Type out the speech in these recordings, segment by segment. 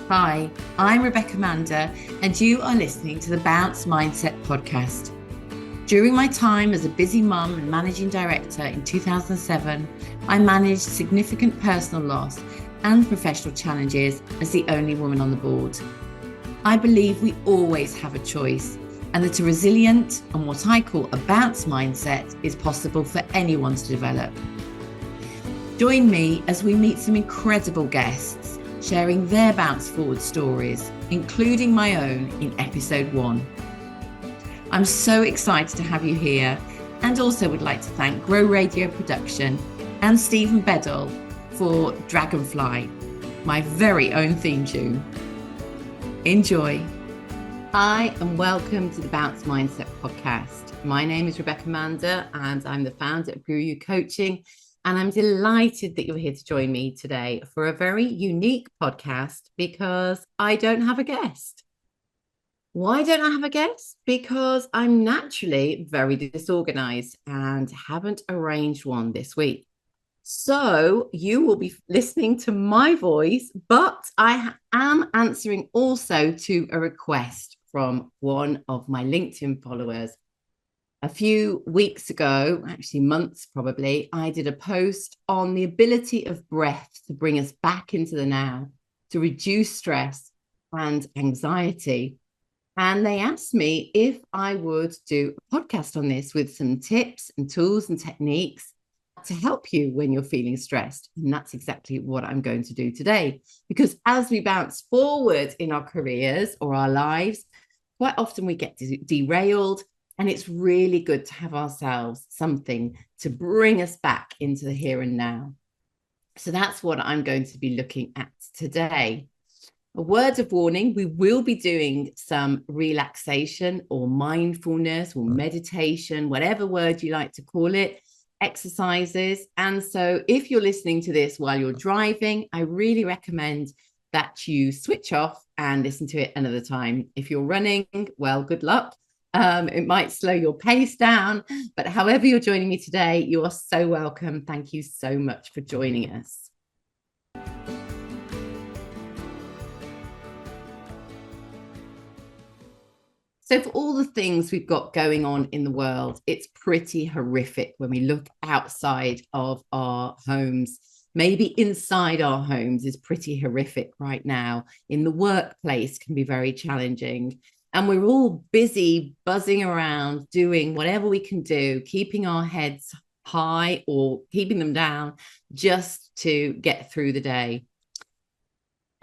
Hi, I'm Rebecca Mander, and you are listening to the Bounce Mindset podcast. During my time as a busy mum and managing director in 2007, I managed significant personal loss and professional challenges as the only woman on the board. I believe we always have a choice, and that a resilient and what I call a bounce mindset is possible for anyone to develop. Join me as we meet some incredible guests, sharing their bounce forward stories, including my own in episode 1. I'm so excited to have you here, and also would like to thank Grow Radio Production and Stephen Bedell for Dragonfly, my very own theme tune. Enjoy. Hi, and welcome to the Bounce Mindset podcast. My name is Rebecca Mander, and I'm the founder of GuruYou Coaching. And I'm delighted that you're here to join me today for a very unique podcast because I don't have a guest. Why don't I have a guest? Because I'm naturally very disorganized and haven't arranged one this week. So you will be listening to my voice, but I am answering also to a request from one of my LinkedIn followers. A few weeks ago, actually months probably, I did a post on the ability of breath to bring us back into the now, to reduce stress and anxiety. And they asked me if I would do a podcast on this with some tips and tools and techniques to help you when you're feeling stressed. And that's exactly what I'm going to do today. Because as we bounce forward in our careers or our lives, quite often we get derailed. And it's really good to have ourselves something to bring us back into the here and now. So that's what I'm going to be looking at today. A word of warning, we will be doing some relaxation or mindfulness or meditation, whatever word you like to call it, exercises. And so if you're listening to this while you're driving, I really recommend that you switch off and listen to it another time. If you're running, well, good luck. It might slow your pace down, but however you're joining me today, you are so welcome. Thank you so much for joining us. So for all the things we've got going on in the world, it's pretty horrific when we look outside of our homes. Maybe inside our homes is pretty horrific right now. In the workplace can be very challenging. And we're all busy buzzing around, doing whatever we can do, keeping our heads high or keeping them down just to get through the day.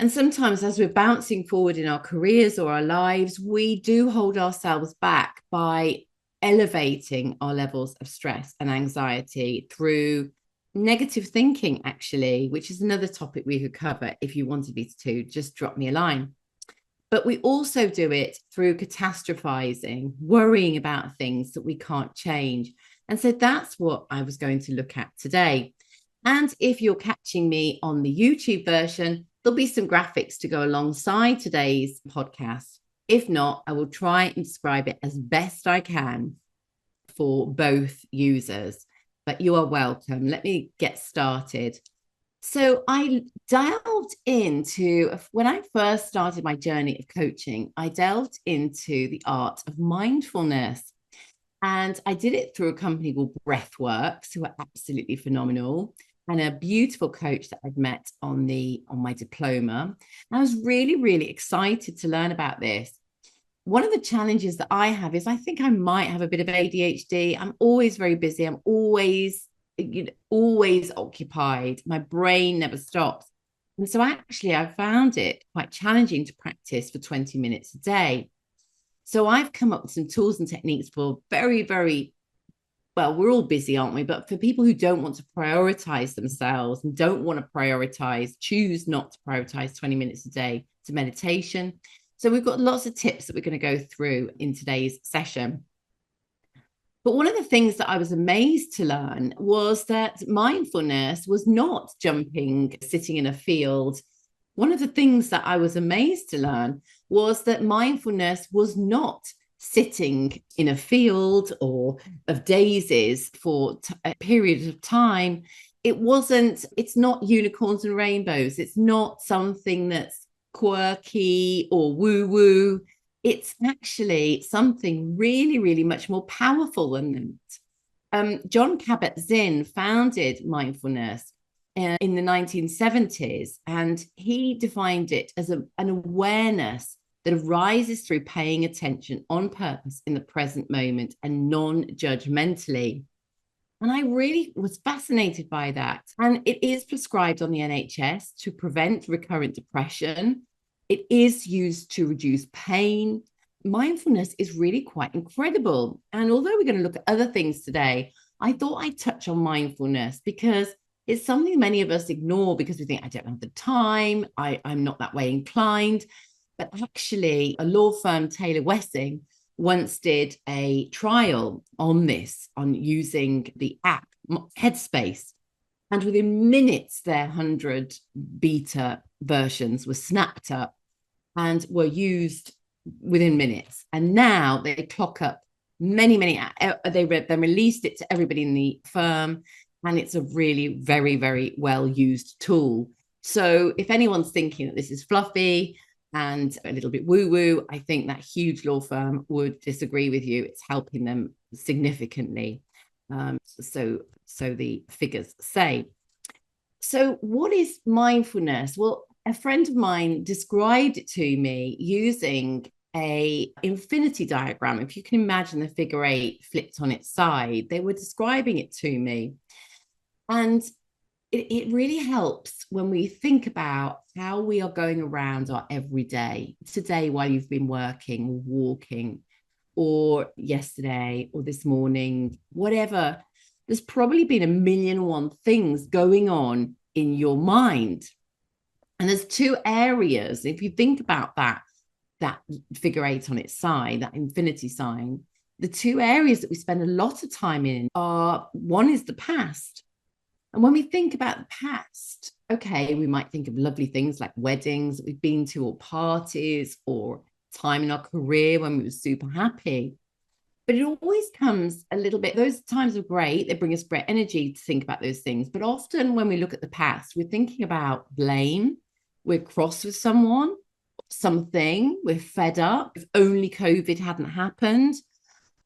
And sometimes as we're bouncing forward in our careers or our lives, we do hold ourselves back by elevating our levels of stress and anxiety through negative thinking, actually, which is another topic we could cover. If you wanted me to, just drop me a line. But we also do it through catastrophizing, worrying about things that we can't change. And so that's what I was going to look at today. And if you're catching me on the YouTube version, there'll be some graphics to go alongside today's podcast. If not, I will try and describe it as best I can for both users. But you are welcome. Let me get started. So I delved into, when I first started my journey of coaching, I delved into the art of mindfulness. And I did it through a company called Breathworks, who are absolutely phenomenal, and a beautiful coach that I'd met on my diploma. And I was really, really excited to learn about this. One of the challenges that I have is I think I might have a bit of ADHD. I'm always very busy. I'm always occupied. My brain never stops. And so actually I found it quite challenging to practice for 20 minutes a day. So I've come up with some tools and techniques for very, very, well, we're all busy, aren't we? But for people who don't want to prioritize themselves and don't want to choose not to prioritize 20 minutes a day to meditation. So we've got lots of tips that we're going to go through in today's session. But one of the things that I was amazed to learn was that mindfulness was not sitting in a field. One of the things that I was amazed to learn was that mindfulness was not sitting in a field or of daisies for a period of time. It's not unicorns and rainbows. It's not something that's quirky or woo-woo. It's actually something really, really much more powerful than that. John Kabat-Zinn founded mindfulness in the 1970s, and he defined it as an awareness that arises through paying attention on purpose in the present moment and non-judgmentally. And I really was fascinated by that. And it is prescribed on the NHS to prevent recurrent depression. It is used to reduce pain. Mindfulness is really quite incredible. And although we're going to look at other things today, I thought I'd touch on mindfulness because it's something many of us ignore because we think, I don't have the time, I'm not that way inclined. But actually, a law firm, Taylor Wessing, once did a trial on this, on using the app Headspace. And within minutes, their 100 beta versions were snapped up and were used within minutes. And now they clock up many, they released it to everybody in the firm. And it's a really very, very well used tool. So if anyone's thinking that this is fluffy and a little bit woo-woo, I think that huge law firm would disagree with you. It's helping them significantly. So the figures say. So what is mindfulness? Well, a friend of mine described it to me using a infinity diagram. If you can imagine the figure 8 flipped on its side, they were describing it to me. And it really helps when we think about how we are going around our everyday, today while you've been working or walking, or yesterday or this morning, whatever. There's probably been a million and one things going on in your mind. And there's two areas. If you think about that figure 8 on its side, that infinity sign, the two areas that we spend a lot of time in are, one is the past. And when we think about the past, okay, we might think of lovely things like weddings that we've been to, or parties, or time in our career when we were super happy. But it always comes a little bit, those times are great. They bring us great energy to think about those things. But often when we look at the past, we're thinking about blame. We're cross with someone, something. We're fed up. If only COVID hadn't happened.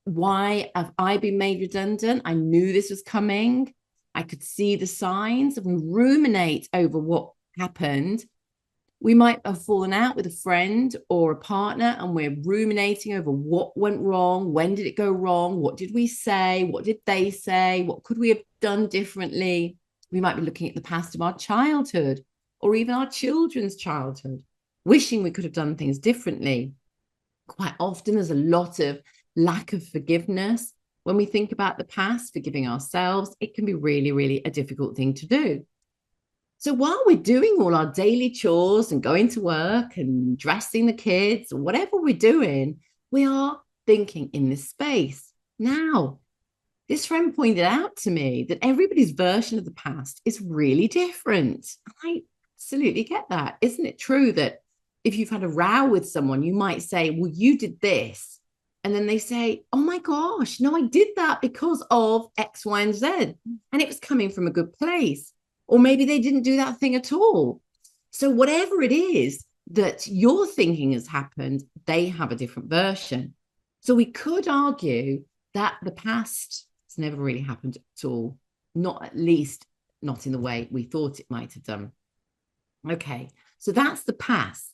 Why have I been made redundant? I knew this was coming. I could see the signs. And we ruminate over what happened. We might have fallen out with a friend or a partner, and we're ruminating over what went wrong. When did it go wrong? What did we say? What did they say? What could we have done differently? We might be looking at the past of our childhood or even our children's childhood, wishing we could have done things differently. Quite often, there's a lot of lack of forgiveness. When we think about the past, forgiving ourselves, it can be really, really a difficult thing to do. So while we're doing all our daily chores and going to work and dressing the kids or whatever we're doing, we are thinking in this space. Now, this friend pointed out to me that everybody's version of the past is really different. I absolutely get that. Isn't it true that if you've had a row with someone, you might say, well, you did this. And then they say, oh my gosh, no, I did that because of X, Y, and Z. And it was coming from a good place. Or maybe they didn't do that thing at all. So whatever it is that you're thinking has happened, they have a different version. So we could argue that the past has never really happened at all, not at least not in the way we thought it might have done. Okay, so that's the past.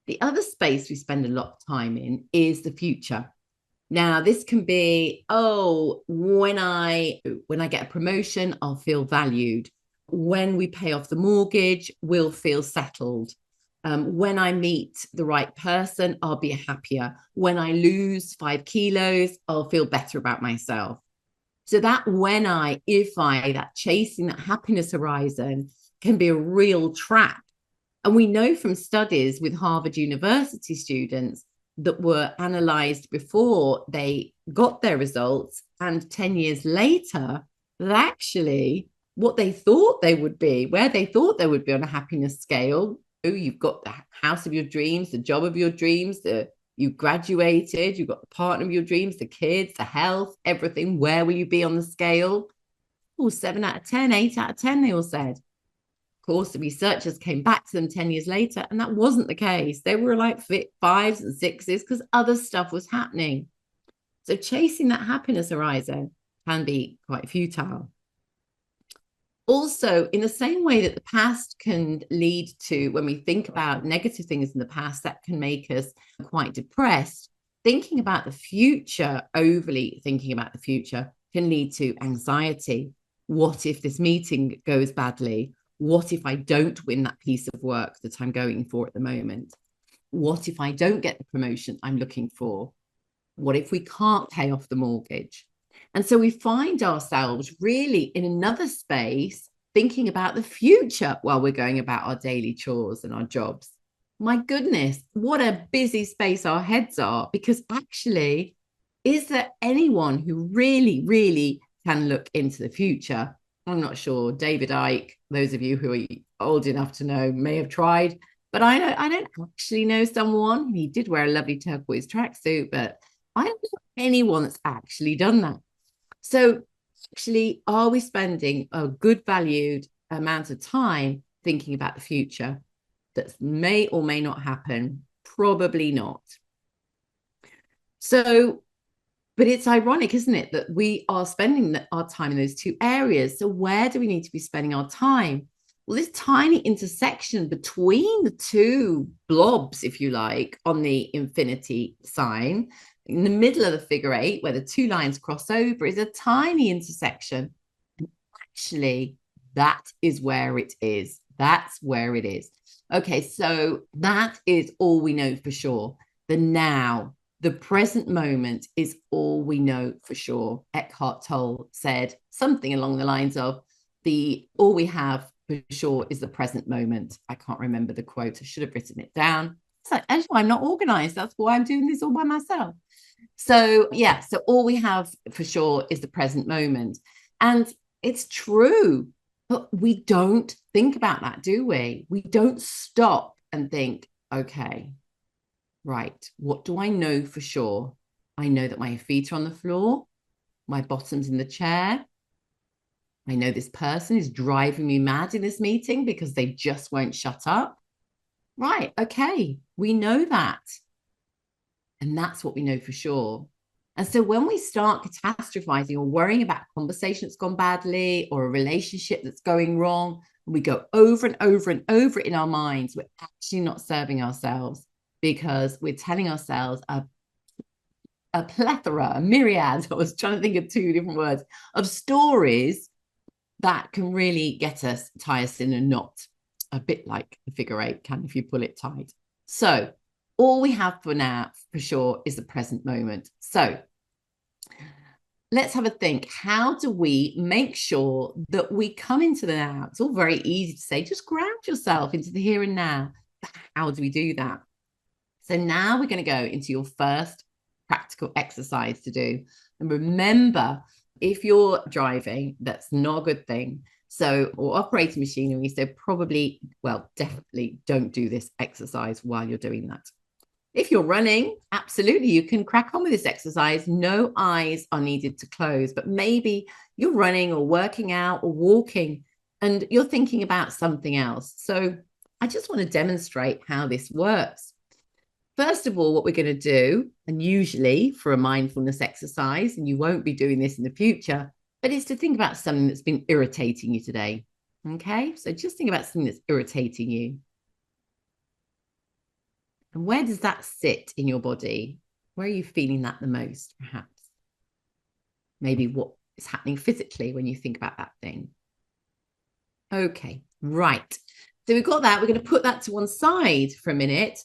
The other space we spend a lot of time in is the future. Now, this can be, when I get a promotion, I'll feel valued. When we pay off the mortgage, we'll feel settled. When I meet the right person, I'll be happier. When I lose 5 kilos, I'll feel better about myself. So that that chasing that happiness horizon can be a real trap. And we know from studies with Harvard University students that were analyzed before they got their results, and 10 years later, that actually what they thought they would be, where they thought they would be on a happiness scale. Oh, you've got the house of your dreams, the job of your dreams, you graduated, you've got the partner of your dreams, the kids, the health, everything. Where will you be on the scale? Oh, 7 out of 10, 8 out of 10, they all said. course, the researchers came back to them 10 years later, and that wasn't the case. They were like fives and sixes because other stuff was happening. So chasing that happiness horizon can be quite futile. Also, in the same way that the past can lead to, when we think about negative things in the past, that can make us quite depressed, thinking about the future, overly thinking about the future, can lead to anxiety. What if this meeting goes badly? What if I don't win that piece of work that I'm going for at the moment? What if I don't get the promotion I'm looking for? What if we can't pay off the mortgage? And so we find ourselves really in another space thinking about the future while we're going about our daily chores and our jobs. My goodness, what a busy space our heads are, because actually, is there anyone who really, really can look into the future? I'm not sure. David Icke, those of you who are old enough to know, may have tried, but I don't actually know someone. He did wear a lovely turquoise tracksuit, but I don't know anyone that's actually done that. So actually, are we spending a good valued amount of time thinking about the future that may or may not happen? Probably not. So, but it's ironic, isn't it, that we are spending our time in those two areas. So where do we need to be spending our time? Well, this tiny intersection between the two blobs, if you like, on the infinity sign, in the middle of the figure eight, where the two lines cross over, is a tiny intersection. And actually, that is where it is. That's where it is. Okay, so that is all we know for sure. The now, the present moment is all we know for sure. Eckhart Tolle said something along the lines of, all we have for sure is the present moment. I can't remember the quote. I should have written it down. It's like, actually, I'm not organized. That's why I'm doing this all by myself. So yeah, so all we have for sure is the present moment. And it's true, but we don't think about that, do we? We don't stop and think, okay, right, what do I know for sure? I know that my feet are on the floor, my bottom's in the chair. I know this person is driving me mad in this meeting because they just won't shut up. Right, okay, we know that. And that's what we know for sure. And so when we start catastrophizing or worrying about a conversation that's gone badly or a relationship that's going wrong, and we go over and over and over it in our minds, we're actually not serving ourselves, because we're telling ourselves a plethora, a myriad, I was trying to think of two different words, of stories that can really tie us in a knot, a bit like the figure eight can if you pull it tight. So all we have for now, for sure, is the present moment. So let's have a think. How do we make sure that we come into the now? It's all very easy to say, just ground yourself into the here and now. How do we do that? So now we're going to go into your first practical exercise to do. And remember, if you're driving, that's not a good thing. So, or operating machinery, so probably, well, definitely don't do this exercise while you're doing that. If you're running, absolutely, you can crack on with this exercise. No eyes are needed to close, but maybe you're running or working out or walking and you're thinking about something else. So I just want to demonstrate how this works. First of all, what we're going to do, and usually for a mindfulness exercise, and you won't be doing this in the future, but is to think about something that's been irritating you today. Okay, so just think about something that's irritating you. And where does that sit in your body? Where are you feeling that the most, perhaps? Maybe what is happening physically when you think about that thing. Okay, right. So we've got that. We're going to put that to one side for a minute.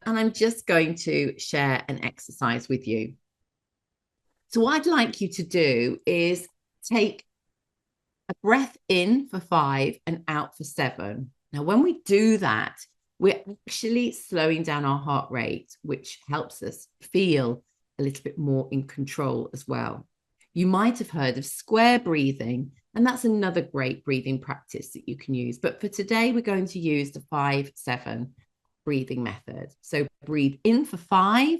And I'm just going to share an exercise with you. So what I'd like you to do is take a breath in for 5 and out for 7. Now, when we do that, we're actually slowing down our heart rate, which helps us feel a little bit more in control as well. You might have heard of square breathing, and that's another great breathing practice that you can use. But for today, we're going to use the 5-7 breathing method. So breathe in for 5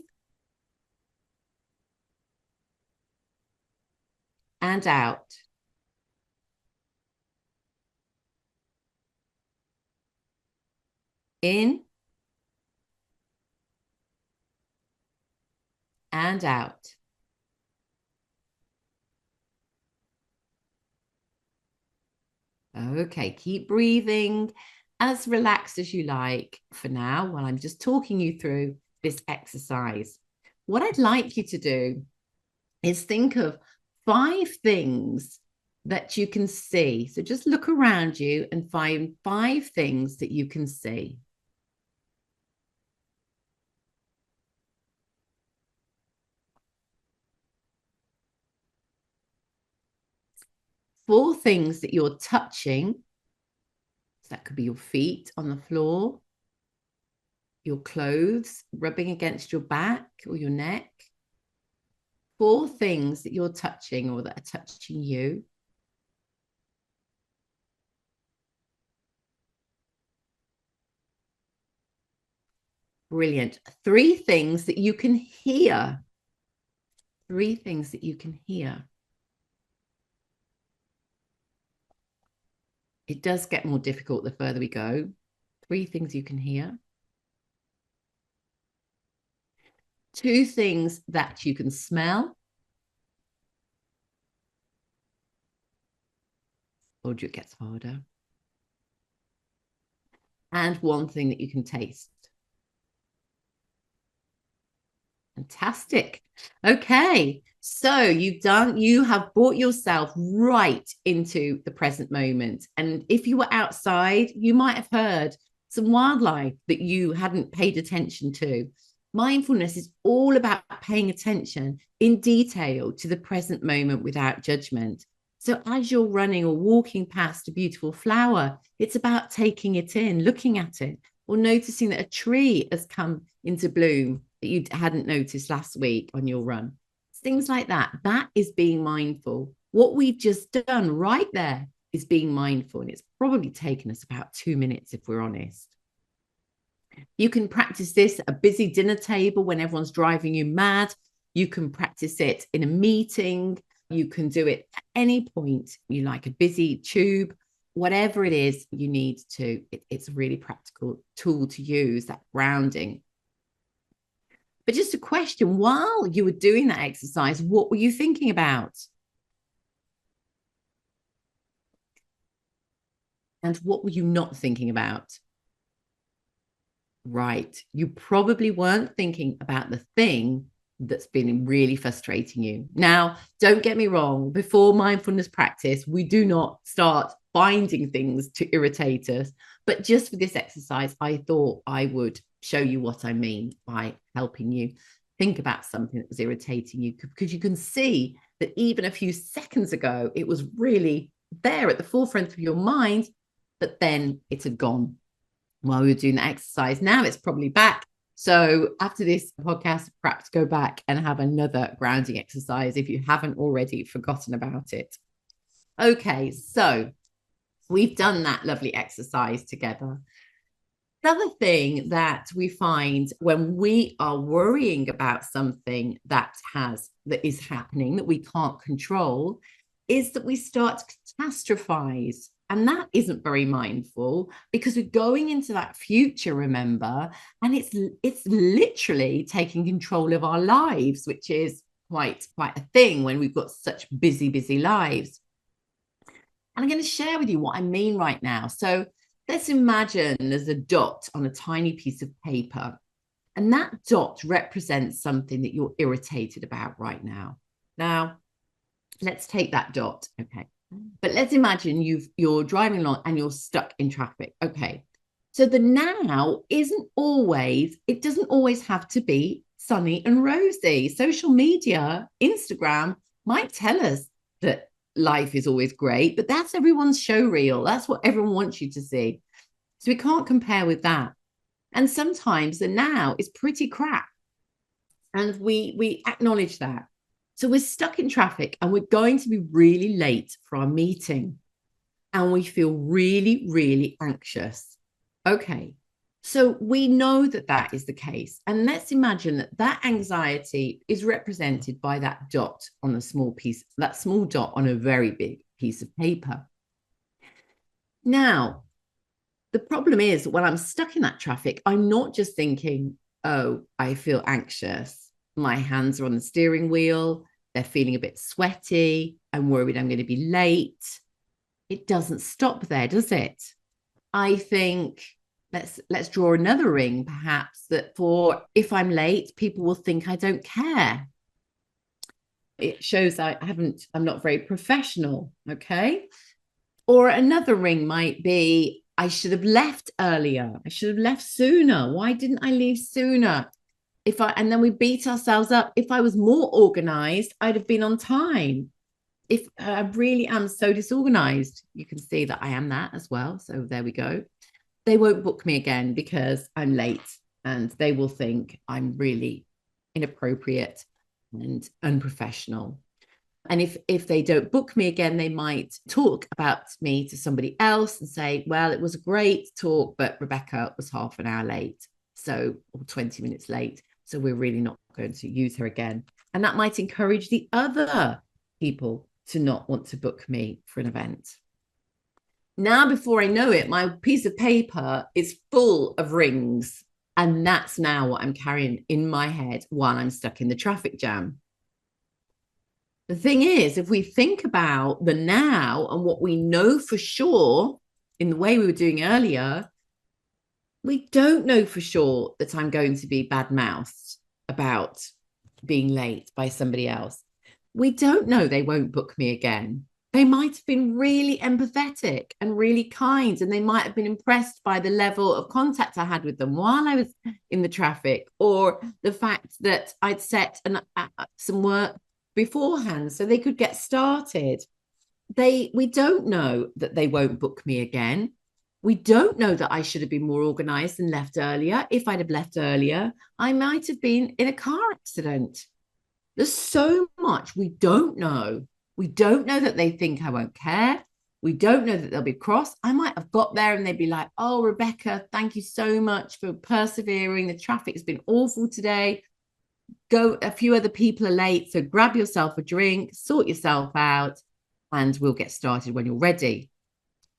and out. In and out. Okay, keep breathing as relaxed as you like for now while I'm just talking you through this exercise. What I'd like you to do is think of 5 things that you can see. So just look around you and find 5 things that you can see. 4 things that you're touching. So that could be your feet on the floor, your clothes rubbing against your back or your neck. 4 things that you're touching or that are touching you. Brilliant. 3 things that you can hear. 3 things that you can hear. It does get more difficult the further we go. 3 things you can hear. 2 things that you can smell. Or it gets harder. And 1 thing that you can taste. Fantastic. Okay. So you have brought yourself right into the present moment. And if you were outside, you might have heard some wildlife that you hadn't paid attention to. Mindfulness is all about paying attention in detail to the present moment without judgment. So as you're running or walking past a beautiful flower, it's about taking it in, looking at it, or noticing that a tree has come into bloom that you hadn't noticed last week on your run. Things like that. That is being mindful. What we've just done right there is being mindful. And it's probably taken us about 2 minutes, if we're honest. You can practice this at a busy dinner table when everyone's driving you mad. You can practice it in a meeting. You can do it at any point you like, a busy tube, whatever it is you need to. It's a really practical tool to use, that grounding. But just a question, while you were doing that exercise, what were you thinking about? And what were you not thinking about? Right. You probably weren't thinking about the thing that's been really frustrating you. Now, don't get me wrong, before mindfulness practice, we do not start finding things to irritate us. But just for this exercise, I thought I would show you what I mean by helping you think about something that was irritating you, because you can see that even a few seconds ago, it was really there at the forefront of your mind, but then it had gone while we were doing the exercise. Now it's probably back. So after this podcast, perhaps go back and have another grounding exercise if you haven't already forgotten about it. Okay, so we've done that lovely exercise together. Another thing that we find when we are worrying about something that is happening that we can't control is that we start to catastrophize. And that isn't very mindful, because we're going into that future, remember, and it's literally taking control of our lives, which is quite a thing when we've got such busy lives. And I'm going to share with you what I mean right now. So let's imagine there's a dot on a tiny piece of paper, and that dot represents something that you're irritated about right now. Now, let's take that dot. Okay. But let's imagine you're driving along and you're stuck in traffic. Okay. So the now it doesn't always have to be sunny and rosy. Social media, Instagram might tell us that life is always great, but that's everyone's show reel. That's what everyone wants you to see. So we can't compare with that. And sometimes the now is pretty crap. And we acknowledge that. So we're stuck in traffic and we're going to be really late for our meeting. And we feel really anxious. Okay. So we know that that is the case. And let's imagine that anxiety is represented by that dot on a small piece, that small dot on a very big piece of paper. Now, The problem is when I'm stuck in that traffic, I'm not just thinking, oh, I feel anxious. My hands are on the steering wheel. They're feeling a bit sweaty. I'm worried I'm going to be late. It doesn't stop there, does it? I think let's draw another ring, perhaps, that for if I'm late, people will think I don't care. It shows I'm not very professional. Okay. Or another ring might be, I should have left earlier. I should have left sooner. Why didn't I leave sooner? And then we beat ourselves up. If I was more organized, I'd have been on time. If I really am so disorganized, you can see that I am that as well. So there we go. They won't book me again because I'm late, and they will think I'm really inappropriate and unprofessional. And if they don't book me again, they might talk about me to somebody else and say, well, it was a great talk, but Rebecca was half an hour late, or 20 minutes late. So we're really not going to use her again. And that might encourage the other people to not want to book me for an event. Now, before I know it, my piece of paper is full of rings. And that's now what I'm carrying in my head while I'm stuck in the traffic jam. The thing is, if we think about the now and what we know for sure in the way we were doing earlier, we don't know for sure that I'm going to be bad-mouthed about being late by somebody else. We don't know they won't book me again. They might have been really empathetic and really kind, and they might have been impressed by the level of contact I had with them while I was in the traffic, or the fact that I'd set some work beforehand so they could get started. We don't know that they won't book me again. We don't know that I should have been more organized and left earlier. If I'd have left earlier, I might have been in a car accident. There's so much we don't know. We don't know that they think I won't care. We don't know that they'll be cross. I might have got there and they'd be like, oh, Rebecca, thank you so much for persevering. The traffic has been awful today. A few other people are late, so grab yourself a drink, sort yourself out, and we'll get started when you're ready.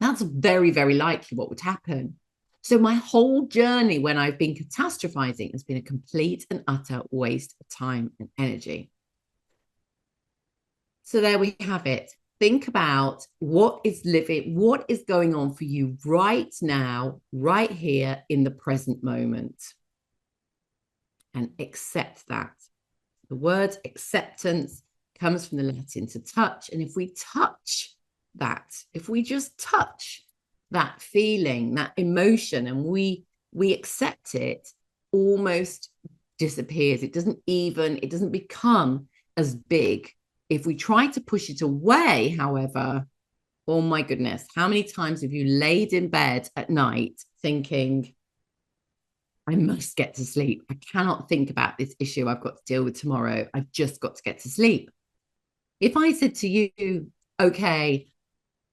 That's very, very likely what would happen. So my whole journey when I've been catastrophizing has been a complete and utter waste of time and energy. So there we have it. Think about what is going on for you right now, right here in the present moment. And accept that. The word acceptance comes from the Latin to touch. And if we touch that, if we just touch that feeling, that emotion, and we accept it, almost disappears. It doesn't become as big. If we try to push it away, however, oh my goodness, how many times have you laid in bed at night thinking, I must get to sleep. I cannot think about this issue I've got to deal with tomorrow. I've just got to get to sleep. If I said to you, okay,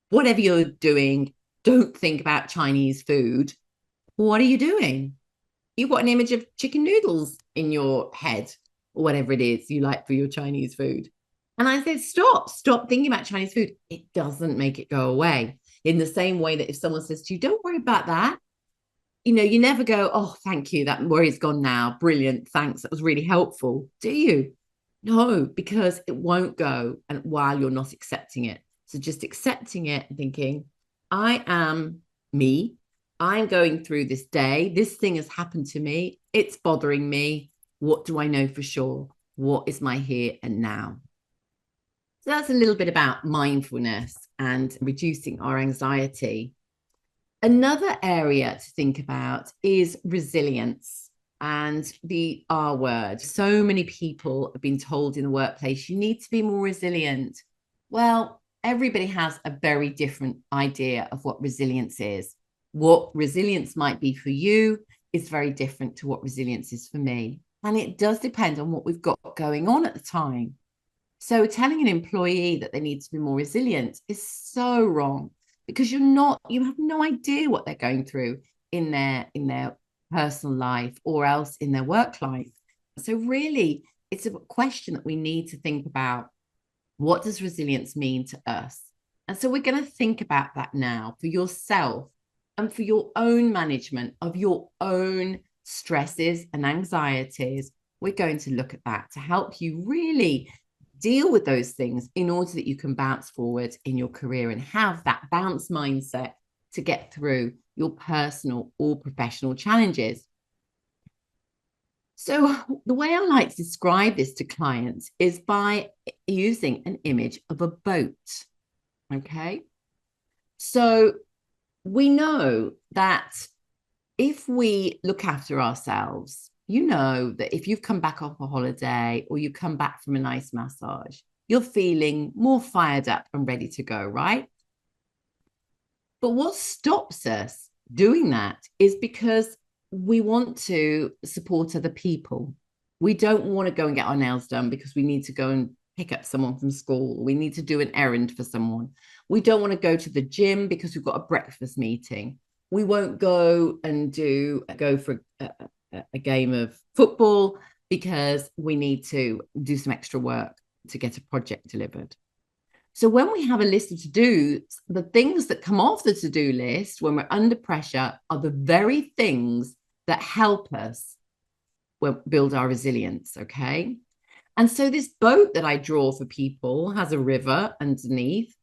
whatever you're doing, don't think about Chinese food. What are you doing? You've got an image of chicken noodles in your head, or whatever it is you like for your Chinese food. And I said, stop thinking about Chinese food. It doesn't make it go away. In the same way that if someone says to you, don't worry about that, you never go, oh, thank you, that worry's gone now. Brilliant. Thanks. That was really helpful. Do you? No, because it won't go. And while you're not accepting it. So just accepting it and thinking, I am me. I'm going through this day. This thing has happened to me. It's bothering me. What do I know for sure? What is my here and now? So that's a little bit about mindfulness and reducing our anxiety. Another area to think about is resilience and the R word. So many people have been told in the workplace, you need to be more resilient. Well, everybody has a very different idea of what resilience is. What resilience might be for you is very different to what resilience is for me. And it does depend on what we've got going on at the time. So telling an employee that they need to be more resilient is so wrong, because you have no idea what they're going through in their personal life or else in their work life. So really, it's a question that we need to think about. What does resilience mean to us? And so we're going to think about that now for yourself. and for your own management of your own stresses and anxieties. We're going to look at that to help you really deal with those things in order that you can bounce forward in your career and have that bounce mindset to get through your personal or professional challenges. So the way I like to describe this to clients is by using an image of a boat. Okay. So we know that if we look after ourselves, you know that if you've come back off a holiday or you come back from a nice massage, you're feeling more fired up and ready to go, right? But what stops us doing that is because we want to support other people. We don't want to go and get our nails done because we need to go and pick up someone from school. We need to do an errand for someone. We don't want to go to the gym because we've got a breakfast meeting. We won't go and go for a game of football because we need to do some extra work to get a project delivered. So when we have a list of to-dos, the things that come off the to-do list when we're under pressure are the very things that help us build our resilience, okay? And so this boat that I draw for people has a river underneath,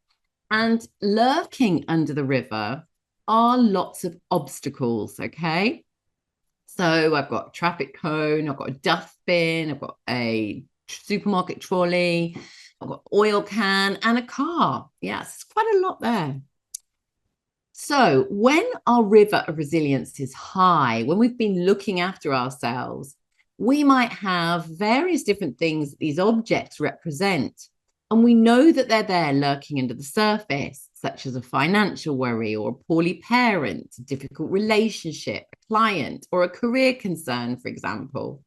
and lurking under the river are lots of obstacles, okay? So I've got a traffic cone, I've got a dustbin, I've got a supermarket trolley, I've got oil can and a car. Yes, quite a lot there. So when our river of resilience is high, when we've been looking after ourselves, we might have various different things that these objects represent. And we know that they're there lurking under the surface, such as a financial worry or a poorly parent, a difficult relationship, a client, or a career concern, for example.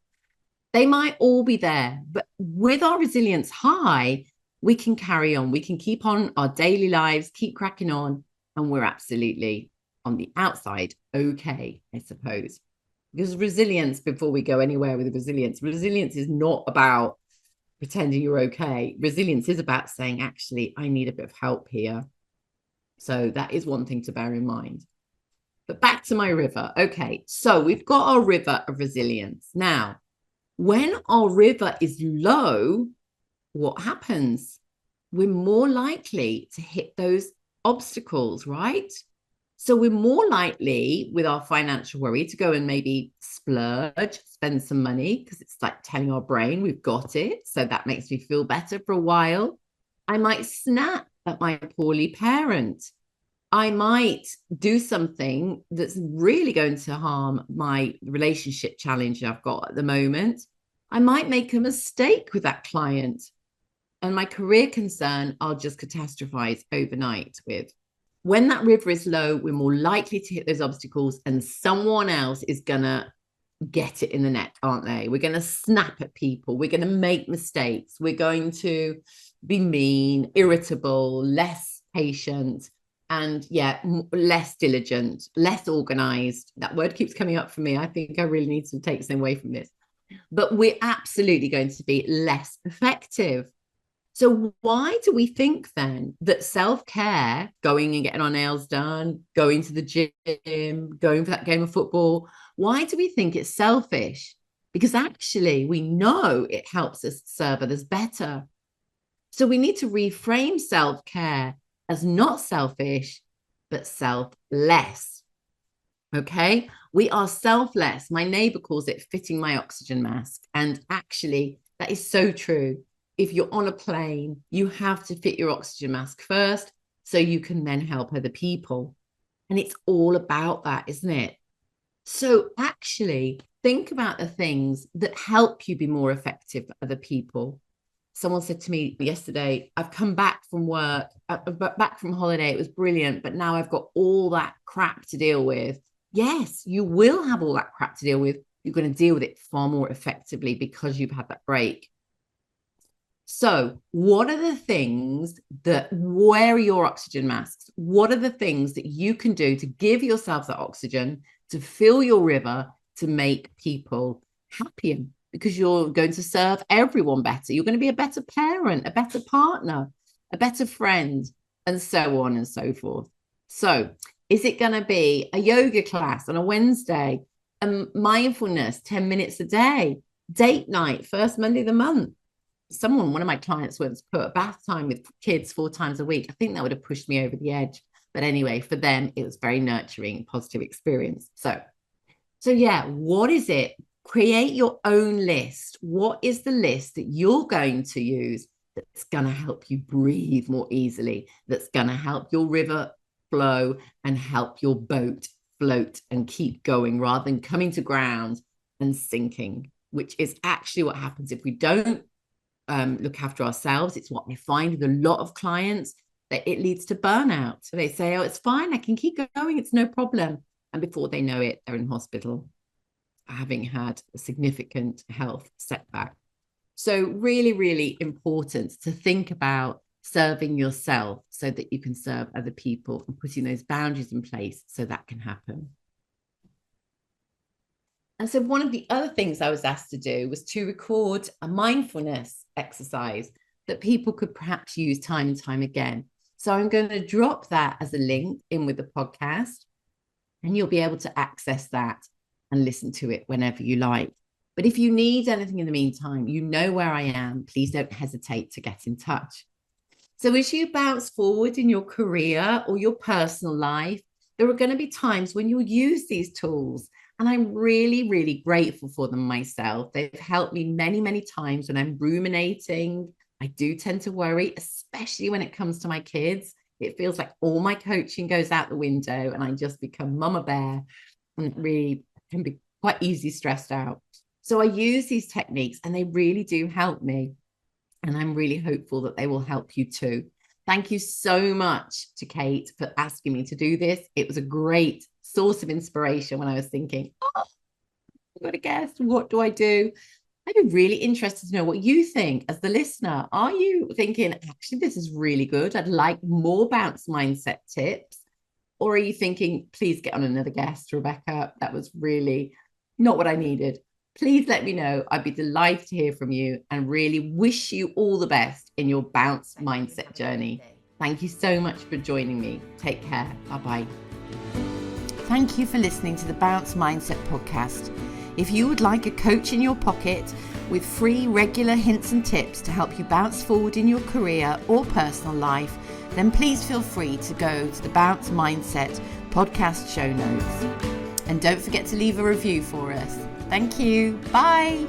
They might all be there, but with our resilience high, we can carry on. We can keep on our daily lives, keep cracking on, and we're absolutely on the outside okay, I suppose. Because resilience, before we go anywhere with resilience is not about pretending you're okay. Resilience is about saying, actually, I need a bit of help here. So that is one thing to bear in mind. But back to my river. Okay, so we've got our river of resilience. Now, when our river is low, what happens? We're more likely to hit those obstacles, right? So we're more likely with our financial worry to go and maybe splurge, spend some money, because it's like telling our brain we've got it. So that makes me feel better for a while. I might snap at my poorly parent. I might do something that's really going to harm my relationship challenge I've got at the moment. I might make a mistake with that client, and my career concern I'll just catastrophize overnight with. When that river is low, we're more likely to hit those obstacles, and someone else is going to get it in the neck, aren't they? We're going to snap at people. We're going to make mistakes. We're going to be mean, irritable, less patient, and less diligent, less organized. That word keeps coming up for me. I think I really need to take something away from this. But we're absolutely going to be less effective. So why do we think then that self-care, going and getting our nails done, going to the gym, going for that game of football, why do we think it's selfish? Because actually we know it helps us serve others better. So we need to reframe self-care as not selfish, but selfless. Okay, we are selfless. My neighbor calls it fitting my oxygen mask. And actually, that is so true. If you're on a plane, you have to fit your oxygen mask first so you can then help other people. And it's all about that, isn't it? So actually, think about the things that help you be more effective for other people. Someone said to me yesterday, I've come back from work, back from holiday. It was brilliant, but now I've got all that crap to deal with. Yes, you will have all that crap to deal with. You're going to deal with it far more effectively because you've had that break. So what are the things where are your oxygen masks? What are the things that you can do to give yourself that oxygen, to fill your river, to make people happier? Because you're going to serve everyone better. You're going to be a better parent, a better partner, a better friend, and so on and so forth. So Is it going to be a yoga class on a Wednesday? Mindfulness, 10 minutes a day, date night, first Monday of the month? One of my clients once put a bath time with kids 4 times a week. I think that would have pushed me over the edge. But anyway, for them, it was very nurturing, positive experience. So yeah, what is it? Create your own list. What is the list that you're going to use that's going to help you breathe more easily, that's going to help your river flow and help your boat float and keep going rather than coming to ground and sinking, which is actually what happens if we don't look after ourselves. It's what I find with a lot of clients, that it leads to burnout. So they say, oh, it's fine, I can keep going, it's no problem. And before they know it, they're in hospital, having had a significant health setback. So really, really important to think about serving yourself so that you can serve other people, and putting those boundaries in place so that can happen. And so one of the other things I was asked to do was to record a mindfulness exercise that people could perhaps use time and time again. So I'm going to drop that as a link in with the podcast, and you'll be able to access that and listen to it whenever you like. But if you need anything in the meantime, you know where I am. Please don't hesitate to get in touch. So as you bounce forward in your career or your personal life, there are going to be times when you'll use these tools. And I'm really, really grateful for them myself. They've helped me many, many times when I'm ruminating. I do tend to worry, especially when it comes to my kids. It feels like all my coaching goes out the window and I just become mama bear, and it really can be quite easily stressed out. So I use these techniques and they really do help me. And I'm really hopeful that they will help you too. Thank you so much to Kate for asking me to do this. It was a great source of inspiration when I was thinking, oh, I've got a guest. What do I do? I'd be really interested to know what you think as the listener. Are you thinking, actually, this is really good, I'd like more bounce mindset tips? Or are you thinking, please get on another guest, Rebecca? That was really not what I needed. Please let me know. I'd be delighted to hear from you, and really wish you all the best in your bounce mindset journey. Thank you so much for joining me. Take care. Bye-bye. Thank you for listening to the Bounce Mindset podcast. If you would like a coach in your pocket with free regular hints and tips to help you bounce forward in your career or personal life, then please feel free to go to the Bounce Mindset podcast show notes. And don't forget to leave a review for us. Thank you. Bye.